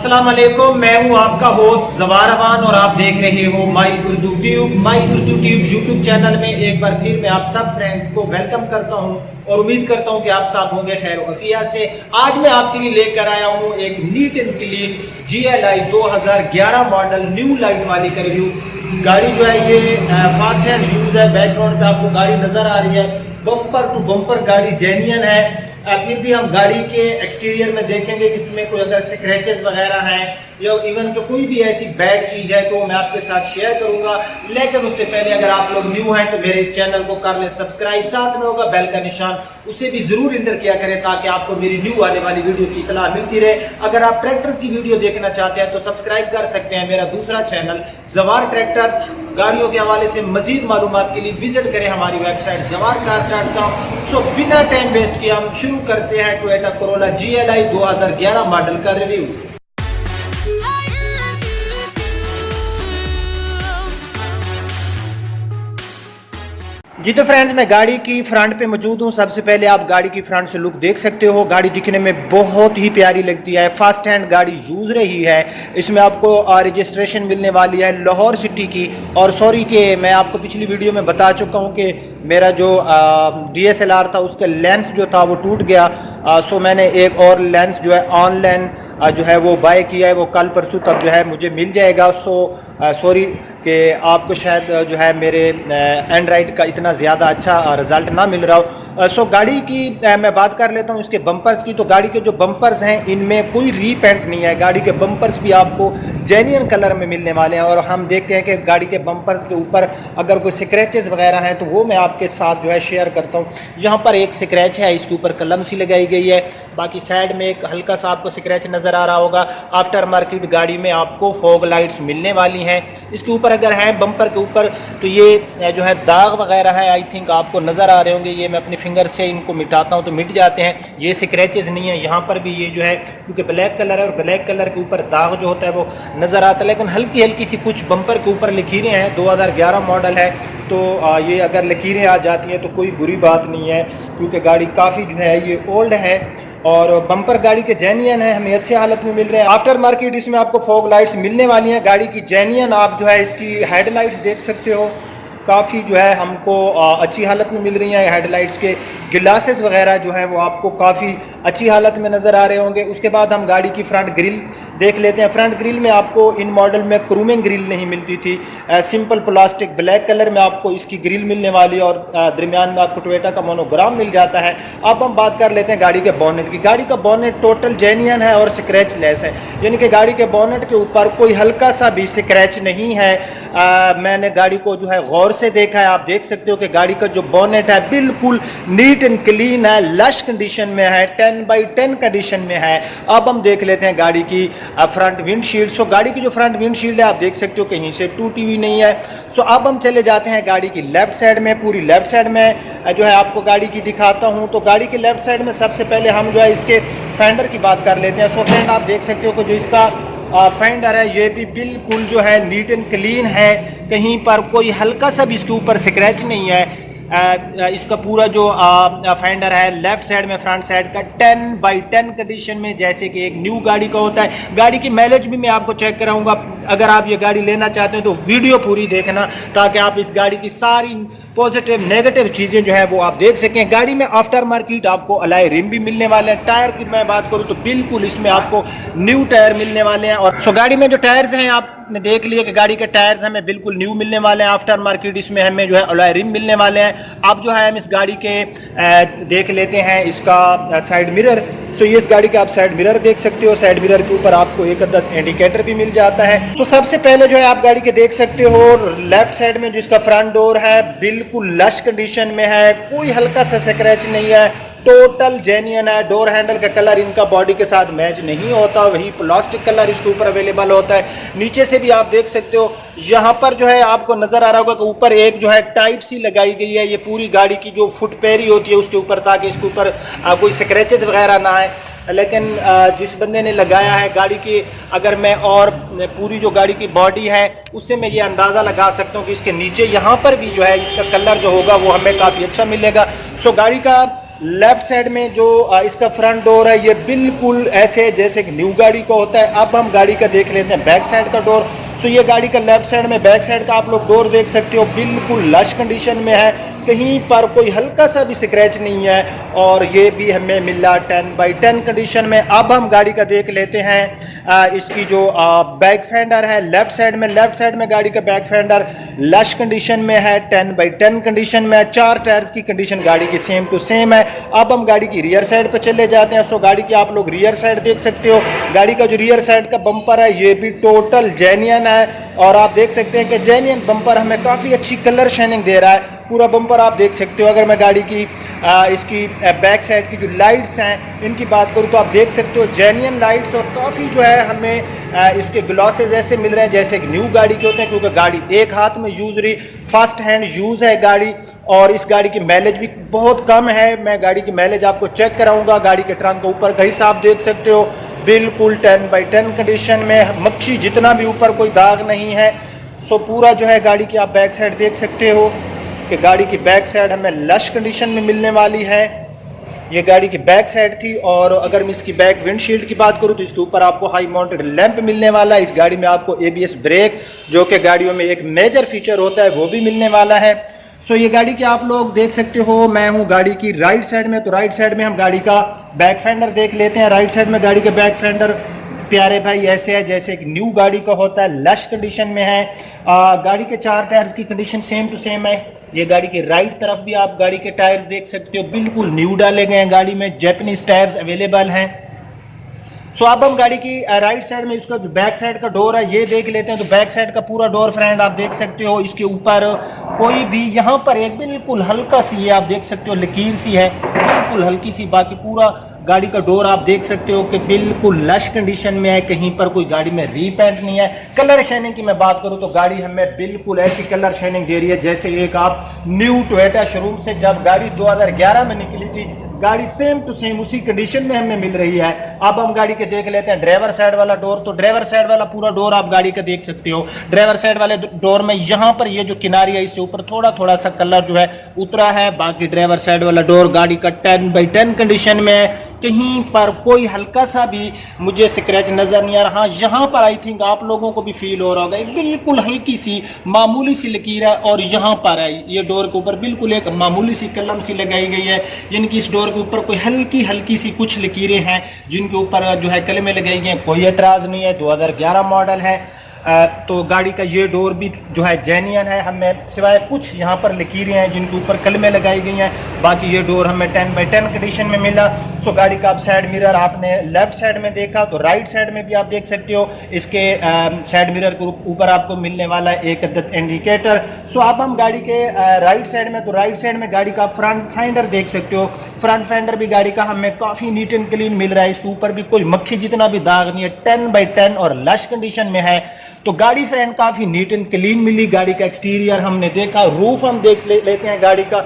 अस्सलाम वालेकुम, मैं हूं आपका होस्ट जवार अमान और आप देख रहे हो माई उर्दू ट्यूब यूट्यूब चैनल में एक बार फिर मैं आप सब फ्रेंड्स को वेलकम करता हूं और उम्मीद करता हूं कि आप सब होंगे खैर अफिया से। आज मैं आपके लिए लेकर आया हूं एक neat and clean GLI 2011 model new light वाली का रिव्यू। गाड़ी जो है ये फास्ट हैंड यूज है। बैकग्राउंड पे आपको गाड़ी नजर आ रही है, बम्पर टू बम्पर गाड़ी जेन्युइन है। फिर भी हम गाड़ी के एक्सटीरियर में देखेंगे इसमें कोई अगर स्क्रैचेस वगैरह हैं या इवन जो कोई भी ऐसी बैड चीज़ है तो मैं आपके साथ शेयर करूंगा। लेकिन उससे पहले अगर आप लोग न्यू हैं तो मेरे इस चैनल को कर लें सब्सक्राइब, साथ में होगा बेल का निशान, उसे भी जरूर इंटर किया करें ताकि आपको मेरी न्यू आने वाली वीडियो की इतला मिलती रहे। अगर आप ट्रैक्टर्स की वीडियो देखना चाहते हैं तो सब्सक्राइब कर सकते हैं मेरा दूसरा चैनल जवार ट्रैक्टर्स। गाड़ियों के हवाले से मजीद मालूमात के लिए विजिट करें हमारी वेबसाइट zawarcars.com। सो बिना टाइम वेस्ट किए हम शुरू करते हैं टोयोटा कोरोला GLI 2011 मॉडल का रिव्यू। जी तो फ्रेंड्स, मैं गाड़ी की फ्रंट पे मौजूद हूँ। सबसे पहले आप गाड़ी की फ्रंट से लुक देख सकते हो। गाड़ी दिखने में बहुत ही प्यारी लगती है। फास्ट हैंड गाड़ी यूज रही है। इसमें आपको रजिस्ट्रेशन मिलने वाली है लाहौर सिटी की। और सॉरी कि मैं आपको पिछली वीडियो में बता चुका हूँ कि मेरा जो DSLR था उसका लेंस जो था वो टूट गया। सो मैंने एक और लेंस जो है ऑनलाइन जो है वो बाय किया है। वो कल परसों तक जो है मुझे मिल जाएगा। सो सॉरी कि आपको शायद जो है मेरे एंड्रॉइड का इतना ज़्यादा अच्छा रिजल्ट ना मिल रहा हो। सो गाड़ी की मैं बात कर लेता हूँ इसके बम्पर्स की। तो गाड़ी के जो बम्पर्स हैं इनमें कोई रीपेंट नहीं है। गाड़ी के बम्पर्स भी आपको जेन्युइन कलर में मिलने वाले हैं। और हम देखते हैं कि गाड़ी के बम्पर्स के ऊपर अगर कोई स्क्रैचेस वगैरह हैं तो वो मैं आपके साथ जो है शेयर करता हूँ। यहाँ पर एक स्क्रैच है, इसके ऊपर कलम सी लगाई गई है। बाकी साइड में एक हल्का सा आपको स्क्रैच नज़र आ रहा होगा। आफ्टर मार्केट गाड़ी में आपको फॉग लाइट्स मिलने वाली हैं। इसके ऊपर अगर है बम्पर के ऊपर तो ये जो है दाग वगैरह है, आई थिंक आपको नज़र आ रहे होंगे। ये मैं अपनी फिंगर से इनको मिटाता हूँ तो मिट जाते हैं। ये स्क्रैचेस नहीं है। यहाँ पर भी ये जो है क्योंकि ब्लैक कलर है और ब्लैक कलर के ऊपर दाग जो होता है वो नज़र आता है। लेकिन हल्की हल्की सी कुछ बम्पर के ऊपर लकीरें हैं। 2011 मॉडल है तो ये अगर लकीरें आ जाती हैं तो कोई बुरी बात नहीं है क्योंकि गाड़ी काफ़ी जो है ये ओल्ड है। और बम्पर गाड़ी के जेन्युइन है, हमें अच्छे हालत में मिल रहे हैं। आफ्टर मार्केट इसमें आपको फॉग लाइट्स मिलने वाली हैं। गाड़ी की जेन्युइन आप जो है इसकी हेडलाइट्स देख सकते हो, काफ़ी जो है हमको अच्छी हालत में मिल रही हैं। हेडलाइट्स के गिलासेस वगैरह जो है वो आपको काफ़ी अच्छी हालत में नज़र आ रहे होंगे। उसके बाद हम गाड़ी की फ्रंट ग्रिल देख लेते हैं। फ्रंट ग्रिल में आपको इन मॉडल में क्रूमिंग ग्रिल नहीं मिलती थी। सिंपल प्लास्टिक ब्लैक कलर में आपको इसकी ग्रिल मिलने वाली है और दरमियान में आपको टोयोटा का मोनोग्राम मिल जाता है। अब हम बात कर लेते हैं गाड़ी के बोनेट की। गाड़ी का बोनेट टोटल जेन्युइन है और स्क्रैच लेस है, यानी कि गाड़ी के बोनेट के ऊपर कोई हल्का सा भी स्क्रैच नहीं है। मैंने गाड़ी को जो है गौर से देखा है। आप देख सकते हो कि गाड़ी का जो बोनेट है बिल्कुल नीट एंड क्लीन है, लश कंडीशन में है, 10x10 कंडीशन में है। अब हम देख लेते हैं गाड़ी की फ्रंट विंडशील्ड। सो गाड़ी की जो फ्रंट विंडशील्ड है आप देख सकते हो कहीं से टूटी हुई नहीं है। सो अब हम चले जाते हैं गाड़ी की लेफ्ट साइड में। पूरी लेफ्ट साइड में जो है आपको गाड़ी की दिखाता हूँ। तो गाड़ी के लेफ्ट साइड में सबसे पहले हम जो है इसके फेंडर की बात कर लेते हैं। सो फ्रेंड आप देख सकते हो कि जो इसका फेंडर है ये भी बिल्कुल जो है नीट एंड क्लीन है। कहीं पर कोई हल्का सा भी इसके ऊपर स्क्रैच नहीं है। इसका पूरा जो फेंडर है लेफ्ट साइड में फ्रंट साइड का 10x10 कंडीशन में जैसे कि एक न्यू गाड़ी का होता है। गाड़ी की माइलेज भी मैं आपको चेक कराऊंगा। अगर आप ये गाड़ी लेना चाहते हैं तो वीडियो पूरी देखना ताकि आप इस गाड़ी की सारी पॉजिटिव नेगेटिव चीज़ें जो है वो आप देख सकें। गाड़ी में आफ्टर मार्केट आपको अलाई रिम भी मिलने वाले हैं। टायर की मैं बात करूँ तो बिल्कुल इसमें आपको न्यू टायर मिलने वाले हैं। और सो गाड़ी में जो टायर्स हैं आपने देख लिया कि गाड़ी के टायर्स हमें बिल्कुल न्यू मिलने वाले हैं। आफ्टर मार्केट इसमें हमें जो है अलाई रिम मिलने वाले हैं। अब जो है हम इस गाड़ी के देख लेते हैं इसका साइड मिरर। सो ये इस गाड़ी का आप साइड मिरर देख सकते हो। साइड मिरर के ऊपर आपको एक अदद इंडिकेटर भी मिल जाता है। सो सबसे पहले जो है आप गाड़ी के देख सकते हो लेफ्ट साइड में जिसका फ्रंट डोर है बिल्कुल लश कंडीशन में है, कोई हल्का सा स्क्रैच नहीं है, टोटल जेन्युइन है। डोर हैंडल का कलर इनका बॉडी के साथ मैच नहीं होता, वही प्लास्टिक कलर इसके ऊपर अवेलेबल होता है। नीचे से भी आप देख सकते हो यहाँ पर जो है आपको नजर आ रहा होगा कि ऊपर एक जो है टाइप सी लगाई गई है। ये पूरी गाड़ी की जो फुट पैरी होती है उसके ऊपर, ताकि इसके ऊपर कोई स्क्रैचेज वगैरह ना आए। लेकिन जिस बंदे ने लगाया है गाड़ी की, अगर मैं और पूरी जो गाड़ी की बॉडी है उससे मैं ये अंदाज़ा लगा सकता हूँ कि इसके नीचे यहाँ पर भी जो है इसका कलर जो होगा वो हमें काफ़ी अच्छा मिलेगा। सो गाड़ी का लेफ्ट साइड में जो इसका फ्रंट डोर है ये बिल्कुल ऐसे जैसे कि न्यू गाड़ी का होता है। अब हम गाड़ी का देख लेते हैं बैक साइड का डोर। सो ये गाड़ी का लेफ्ट साइड में बैक साइड का आप लोग डोर देख सकते हो, बिल्कुल लश कंडीशन में है, कहीं पर कोई हल्का सा भी स्क्रैच नहीं है और ये भी हमें मिला 10/10 कंडीशन में। अब हम गाड़ी का देख लेते हैं इसकी जो बैक फेंडर है लेफ्ट साइड में गाड़ी का बैक फेंडर लश कंडीशन में है, 10/10 कंडीशन में है। 4 टायर्स की कंडीशन गाड़ी की सेम टू सेम है। अब हम गाड़ी की रियर साइड पे चले जाते हैं। सो गाड़ी की आप लोग रियर साइड देख सकते हो। गाड़ी का जो रियर साइड का बम्पर है ये भी टोटल जेन्युइन है और आप देख सकते हैं कि जेन्युइन बम्पर हमें काफ़ी अच्छी कलर शाइनिंग दे रहा है। पूरा बम्पर आप देख सकते हो। अगर मैं गाड़ी की इसकी बैक साइड की जो लाइट्स हैं इनकी बात करूँ तो आप देख सकते हो जेन्युइन लाइट्स और काफ़ी जो है हमें इसके ग्लॉसेज ऐसे मिल रहे हैं जैसे कि न्यू गाड़ी के होते हैं, क्योंकि गाड़ी एक हाथ में यूज रही, फर्स्ट हैंड यूज़ है गाड़ी। और इस गाड़ी की माइलेज भी बहुत कम है। मैं गाड़ी की माइलेज आपको चेक कराऊंगा। गाड़ी के ट्रंक के ऊपर का हिस्सा आप देख सकते हो, बिल्कुल 10/10 कंडीशन में, मक्खी जितना भी ऊपर कोई दाग नहीं है। सो पूरा जो है गाड़ी की आप बैक साइड देख सकते हो कि गाड़ी की बैक साइड हमें लश कंडीशन में मिलने वाली है। ये गाड़ी की बैक साइड थी। और अगर मैं इसकी बैक विंडशील्ड की बात करूं तो इसके ऊपर आपको हाई माउंटेड लैंप मिलने वाला है। इस गाड़ी में आपको ABS ब्रेक, जो कि गाड़ियों में एक मेजर फीचर होता है, वो भी मिलने वाला है। सो ये गाड़ी की आप लोग देख सकते हो। मैं हूँ गाड़ी की राइट साइड में, तो राइट साइड में हम गाड़ी का बैक फेंडर देख लेते हैं। राइट साइड में गाड़ी का बैक फेंडर प्यारे भाई ऐसे है जैसे कि न्यू गाड़ी का होता है, लश कंडीशन में है। गाड़ी के 4 टायर्स की कंडीशन सेम टू सेम है। ये गाड़ी के राइट तरफ भी आप गाड़ी के टायर्स देख सकते हो, बिल्कुल न्यू डाले गए हैं। गाड़ी में जैपनीज टायर्स अवेलेबल हैं। सो अब हम गाड़ी की राइट साइड में इसका जो बैक साइड का डोर है ये देख लेते हैं। तो बैक साइड का पूरा डोर फ्रेंड आप देख सकते हो। इसके ऊपर कोई भी यहाँ पर एक बिल्कुल हल्का सी, ये आप देख सकते हो लकीर सी है, बिल्कुल हल्की सी। बाकी पूरा गाड़ी का डोर आप देख सकते हो कि बिल्कुल लश कंडीशन में है, कहीं पर कोई गाड़ी में रीपेंट नहीं है। कलर शाइनिंग की मैं बात करूं तो गाड़ी हमें बिल्कुल ऐसी कलर शाइनिंग दे रही है जैसे एक आप न्यू टोयोटा शोरूम से जब गाड़ी 2011 में निकली थी, गाड़ी सेम टू सेम उसी कंडीशन में हमें मिल रही है। अब हम गाड़ी के देख लेते हैं ड्राइवर साइड वाला डोर। तो ड्राइवर साइड वाला पूरा डोर आप गाड़ी का देख सकते हो। ड्राइवर साइड वाले डोर में यहाँ पर ये जो किनारी है इससे ऊपर थोड़ा थोड़ा सा कलर जो है उतरा है। बाकी ड्राइवर साइड वाला डोर गाड़ी का 10/10 कंडीशन में है, कहीं पर कोई हल्का सा भी मुझे स्क्रैच नजर नहीं आ रहा। यहाँ पर आई थिंक आप लोगों को भी फील हो रहा होगा, एक बिल्कुल हल्की सी मामूली सी लकीर है और यहाँ पर है ये डोर के ऊपर बिल्कुल एक मामूली सी कलम सी लगाई गई है, यानी कि इस डोर के ऊपर कोई हल्की हल्की सी कुछ लकीरें हैं जिनके ऊपर जो है कलमें लगाई गई हैं। कोई एतराज नहीं है, 2011 मॉडल है। तो गाड़ी का ये डोर भी जो है जेन्युइन है, हमें सिवाय कुछ यहाँ पर लकीरें हैं जिनके ऊपर कलमें लगाई गई हैं। बाकी ये डोर हमें 10/10 कंडीशन में मिला। सो गाड़ी का आप साइड मिरर आपने लेफ्ट साइड में देखा तो राइट साइड में भी आप देख सकते हो। इसके साइड मिरर के ऊपर आपको मिलने वाला है एक अदद इंडिकेटर। सो अब हम गाड़ी के राइट साइड में, तो राइट साइड में गाड़ी का फ्रंट फेंडर देख सकते हो। फ्रंट फेंडर भी गाड़ी का हमें काफ़ी नीट एंड क्लीन मिल रहा है। इसके ऊपर भी कोई मक्खी जितना भी दाग नहीं है, 10/10 और लश कंडीशन में है। तो गाड़ी फ्रेंड काफ़ी नीट एंड क्लीन मिली। गाड़ी का एक्सटीरियर हमने देखा, रूफ हम देख लेते हैं गाड़ी का।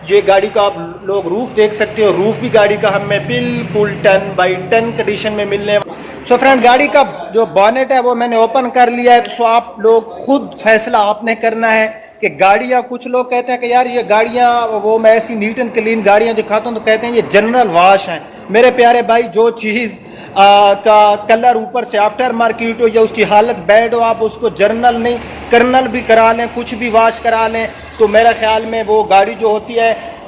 ये गाड़ी का आप लोग रूफ देख सकते हो। रूफ भी गाड़ी का हमें बिल्कुल 10/10 कंडीशन में मिलने। सो फ्रेंड गाड़ी का जो बॉनेट है वो मैंने ओपन कर लिया है। तो आप लोग खुद फैसला आपने करना है कि गाड़ियाँ, कुछ लोग कहते हैं कि यार ये गाड़ियाँ, वो मैं ऐसी नीट एंड क्लीन गाड़ियाँ दिखाता हूँ तो कहते हैं ये जनरल वॉश हैं। मेरे प्यारे भाई, जो चीज़ का कलर ऊपर से आफ्टर मार्केट हो या उसकी हालत बैड हो, आप उसको जर्नल नहीं कर्नल भी करा लें, कुछ भी वॉश करा लें, तो मेरा ख्याल में वो गाड़ी जो होती है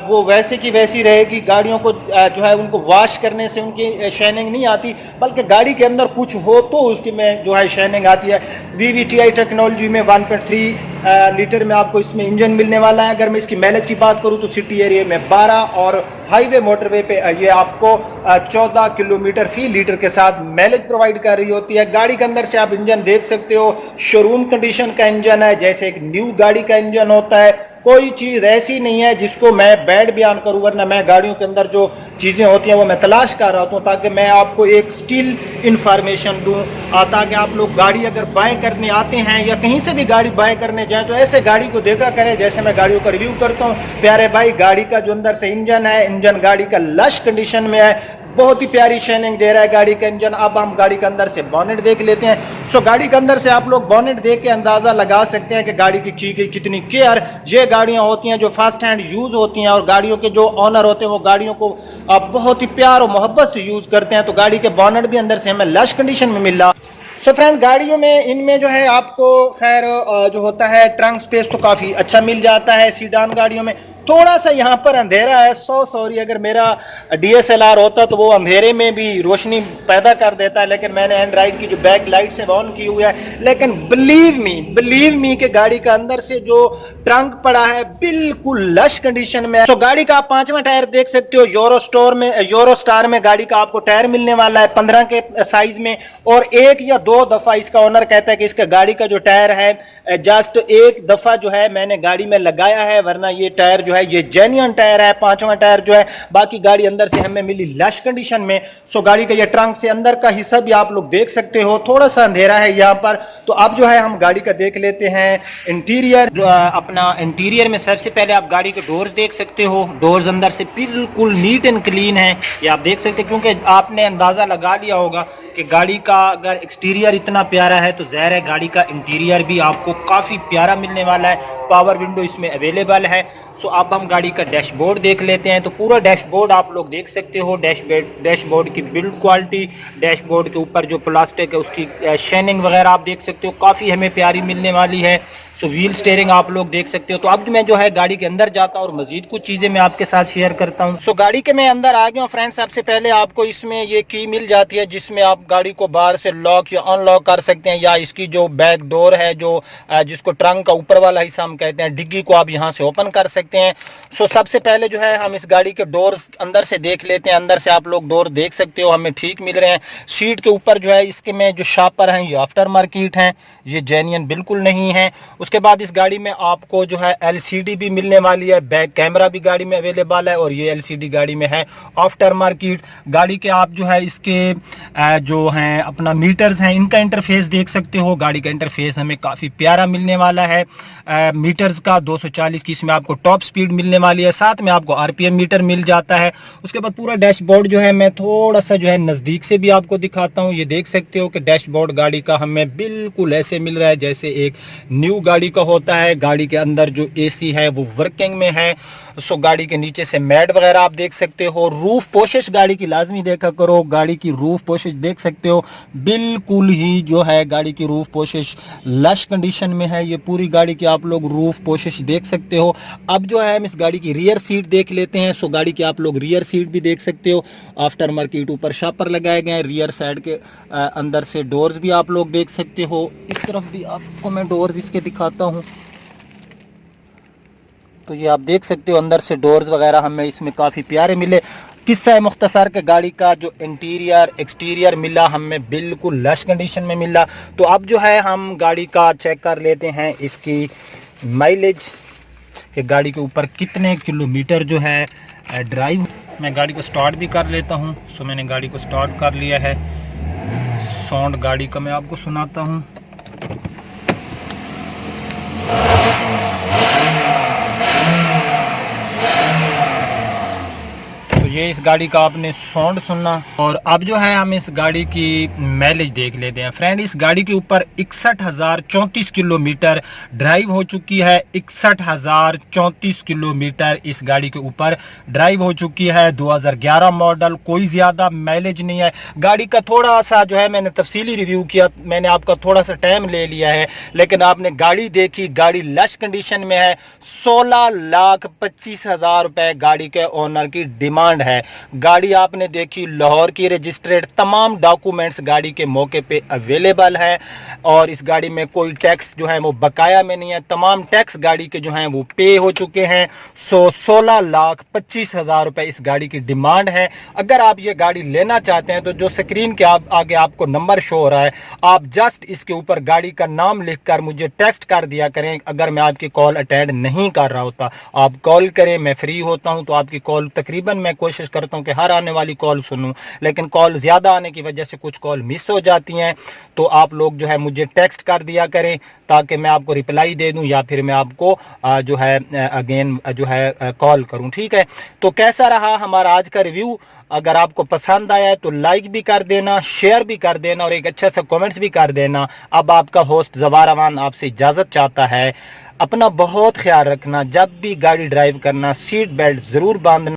वो वैसे की वैसी रहेगी। गाड़ियों को जो है उनको वॉश करने से उनकी शाइनिंग नहीं आती, बल्कि गाड़ी के अंदर कुछ हो तो उसकी में जो है शाइनिंग आती है। VVTi टेक्नोलॉजी में 1.3 लीटर में आपको इसमें इंजन मिलने वाला है। अगर मैं इसकी माइलेज की बात करूं तो सिटी एरिया में 12 और हाईवे मोटरवे पे ये आपको 14 किलोमीटर फी लीटर के साथ माइलेज प्रोवाइड कर रही होती है। गाड़ी के अंदर से आप इंजन देख सकते हो, शोरूम कंडीशन का इंजन है, जैसे एक न्यू गाड़ी का इंजन होता है। कोई चीज़ ऐसी नहीं है जिसको मैं बैड बयान करूँ, वरना मैं गाड़ियों के अंदर जो चीज़ें होती हैं वो मैं तलाश कर रहा हूँ ताकि मैं आपको एक स्टिल इंफॉर्मेशन दूँ, ताकि आप लोग गाड़ी अगर बाय करने आते हैं या कहीं से भी गाड़ी बाय करने जाएं तो ऐसे गाड़ी को देखा करें जैसे मैं गाड़ियों का रिव्यू करता हूँ। प्यारे भाई, गाड़ी का जो अंदर से इंजन है, इंजन गाड़ी का लश कंडीशन में है, बहुत ही प्यारी शाइनिंग दे रहा है गाड़ी का इंजन। अब हम गाड़ी के अंदर से बोनेट देख लेते हैं। सो गाड़ी के अंदर से आप लोग बोनेट देख के अंदाजा लगा सकते हैं कि गाड़ी की गई कितनी केयर। ये गाड़ियां होती हैं जो फर्स्ट हैंड यूज होती हैं और गाड़ियों के जो ऑनर होते हैं वो गाड़ियों को बहुत ही प्यार और मोहब्बत से यूज करते हैं। तो गाड़ी के बोनेट भी अंदर से हमें लश कंडीशन में मिल रहा। सो फ्रेंड, गाड़ियों में इनमें जो है आपको खैर जो होता है ट्रंक स्पेस तो काफ़ी अच्छा मिल जाता है। सीडान गाड़ियों में थोड़ा सा यहाँ पर अंधेरा है। सॉरी, अगर मेरा DSLR होता तो वो अंधेरे में भी रोशनी पैदा कर देता है, लेकिन मैंने एंड्रॉइड की जो बैक लाइट से ऑन की हुई है। लेकिन बिलीव मी कि गाड़ी का अंदर से जो ट्रंक पड़ा है बिल्कुल लश कंडीशन में। सो गाड़ी का आप 5वां टायर देख सकते हो। यूरो स्टार में गाड़ी का आपको टायर मिलने वाला है 15 के साइज में। और 1 या 2 दफा इसका ओनर कहता है कि इसका गाड़ी का जो टायर है जस्ट 1 दफा जो है मैंने गाड़ी में लगाया है, वरना ये टायर जो है ये जेन्युइन टायर है। 5वां टायर जो है, बाकी गाड़ी अंदर से हमें मिली लश कंडीशन में। सो गाड़ी का ये ट्रंक से अंदर का हिस्सा भी आप लोग देख सकते हो। थोड़ा सा अंधेरा है यहाँ पर। तो अब जो है हम गाड़ी का देख लेते हैं इंटीरियर। अपना इंटीरियर में सबसे पहले आप गाड़ी के डोर्स देख सकते हो। डोर्स अंदर से बिल्कुल नीट एंड क्लीन है, ये आप देख सकते हैं, क्योंकि आपने अंदाजा लगा लिया होगा कि गाड़ी का अगर एक्सटीरियर इतना प्यारा है तो ज़ाहिर है गाड़ी का इंटीरियर भी आपको काफ़ी प्यारा मिलने वाला है। पावर विंडो इसमें अवेलेबल है। सो अब हम गाड़ी का डैशबोर्ड देख लेते हैं। तो पूरा डैशबोर्ड आप लोग देख सकते हो। डैशबोर्ड की बिल्ड क्वालिटी, डैशबोर्ड के ऊपर जो प्लास्टिक है उसकी शाइनिंग वगैरह आप देख सकते हो, काफ़ी हमें प्यारी मिलने वाली है। सो व्हील स्टीयरिंग आप लोग देख सकते हो। तो अब मैं जो है गाड़ी के अंदर जाता हूँ और मजीद कुछ चीज़ें मैं आपके साथ शेयर करता हूँ। सो गाड़ी के मैं अंदर आ गया हूँ फ्रेंड्स। सबसे पहले आपको इसमें ये की मिल जाती है जिसमें आप गाड़ी को बाहर से लॉक या अनलॉक कर सकते हैं, या इसकी जो बैक डोर है जो जिसको ट्रंक का ऊपर वाला हिस्सा हम कहते हैं, डिग्गी को आप यहाँ से ओपन कर सकते हैं। सो सबसे पहले जो है हम इस गाड़ी के डोर्स अंदर से देख लेते हैं। अंदर से आप लोग डोर देख सकते हो, हमें ठीक मिल रहे हैं। सीट के ऊपर जो है इसके में जो शापर हैं ये आफ्टर मार्केट हैं, ये जेन्युइन बिल्कुल नहीं है। उसके बाद इस गाड़ी में आपको जो है LCD भी मिलने वाली है, बैक कैमरा भी गाड़ी में अवेलेबल है और ये LCD गाड़ी में है आफ्टर मार्केट। गाड़ी के आप जो है इसके जो हैं अपना मीटर्स हैं, इनका इंटरफेस देख सकते हो। गाड़ी का इंटरफेस हमें काफ़ी प्यारा मिलने वाला है। मीटर्स का 240 की इसमें आपको टॉप स्पीड मिलने वाली है, साथ में आपको RPM मीटर मिल जाता है। उसके बाद पूरा डैशबोर्ड जो है मैं थोड़ा सा जो है नज़दीक से भी आपको दिखाता हूँ। ये देख सकते हो कि डैशबोर्ड गाड़ी का हमें बिल्कुल ऐसे मिल रहा है जैसे एक न्यू गाड़ी का होता है। गाड़ी के अंदर जो AC है वो वर्किंग में है। सो गाड़ी के नीचे से मैट वगैरह आप देख सकते हो। रूफ पोशिश गाड़ी की लाजमी देखा करो, गाड़ी की रूफ पोशिश देख सकते हो, बिल्कुल ही जो है गाड़ी की रूफ पोशिश लश कंडीशन में है। ये पूरी गाड़ी की आप लोग रूफ पोशिश देख सकते हो। अब जो है हम इस गाड़ी की रियर सीट देख लेते हैं। सो गाड़ी की आप लोग रियर सीट भी देख सकते हो, आफ्टर मार्केट ऊपर शापर लगाए गए हैं। रियर साइड के अंदर से डोर्स भी आप लोग देख सकते हो। इस तरफ भी आपको मैं डोर्स इसके दिखाता हूँ। तो ये आप देख सकते हो अंदर से डोर्स वगैरह हमें इसमें काफ़ी प्यारे मिले। किस्सा है मुख्तसर के गाड़ी का जो इंटीरियर एक्सटीरियर मिला हमें बिल्कुल लश कंडीशन में मिला। तो अब जो है हम गाड़ी का चेक कर लेते हैं इसकी माइलेज, कि गाड़ी के ऊपर कितने किलोमीटर जो है ड्राइव। मैं गाड़ी को स्टार्ट भी कर लेता हूँ। सो मैंने गाड़ी को स्टार्ट कर लिया है। साउंड गाड़ी का मैं आपको सुनाता हूँ। ये इस गाड़ी का आपने साउंड सुनना। और अब जो है हम इस गाड़ी की माइलेज देख लेते हैं। फ्रेंड, इस गाड़ी के ऊपर 61,034 किलोमीटर ड्राइव हो चुकी है। 61,034 किलोमीटर इस गाड़ी के ऊपर ड्राइव हो चुकी है। 2011 मॉडल, कोई ज़्यादा माइलेज नहीं है। गाड़ी का थोड़ा सा जो है मैंने तफसीली रिव्यू किया, मैंने आपका थोड़ा सा टाइम ले लिया है, लेकिन आपने गाड़ी देखी, गाड़ी लश कंडीशन में है। 16,25,000 रुपए गाड़ी के ओनर की डिमांड है। गाड़ी आपने देखी, लाहौर की रजिस्ट्रेड, तमाम डॉक्यूमेंट्स गाड़ी के मौके पे अवेलेबल है और इस गाड़ी में कोई टैक्स जो है वो बकाया में नहीं है। तमाम टैक्स गाड़ी के जो हैं वो पे हो चुके हैं। 16,25,000 रुपए इस गाड़ी की डिमांड है। अगर आप ये गाड़ी लेना चाहते हैं तो जो स्क्रीन के आगे आपको नंबर शो हो रहा है, आप जस्ट इसके ऊपर गाड़ी का नाम लिखकर मुझे टेक्स्ट कर दिया करें। अगर मैं आपकी कॉल अटेंड नहीं कर रहा होता, आप कॉल करें, मैं फ्री होता हूं तो आपकी कॉल तकरीबन मैं कोशिश करता हूं कि हर आने वाली कॉल सुनूं, लेकिन कॉल ज़्यादा आने की वजह से कुछ कॉल मिस हो जाती हैं। तो आप लोग जो है मुझे टेक्स्ट कर दिया करें ताकि मैं आपको रिप्लाई दे दूं या फिर मैं आपको जो है अगेन जो है कॉल करूं। ठीक है, तो कैसा रहा हमारा आज का रिव्यू? अगर आपको पसंद आया है तो लाइक भी कर देना, शेयर भी कर देना और एक अच्छा सा कमेंट्स भी कर देना। अब आपका होस्ट ज़वार अमान आपसे इजाज़त चाहता है। अपना बहुत ख्याल रखना, जब भी गाड़ी ड्राइव करना सीट बेल्ट ज़रूर बांधना।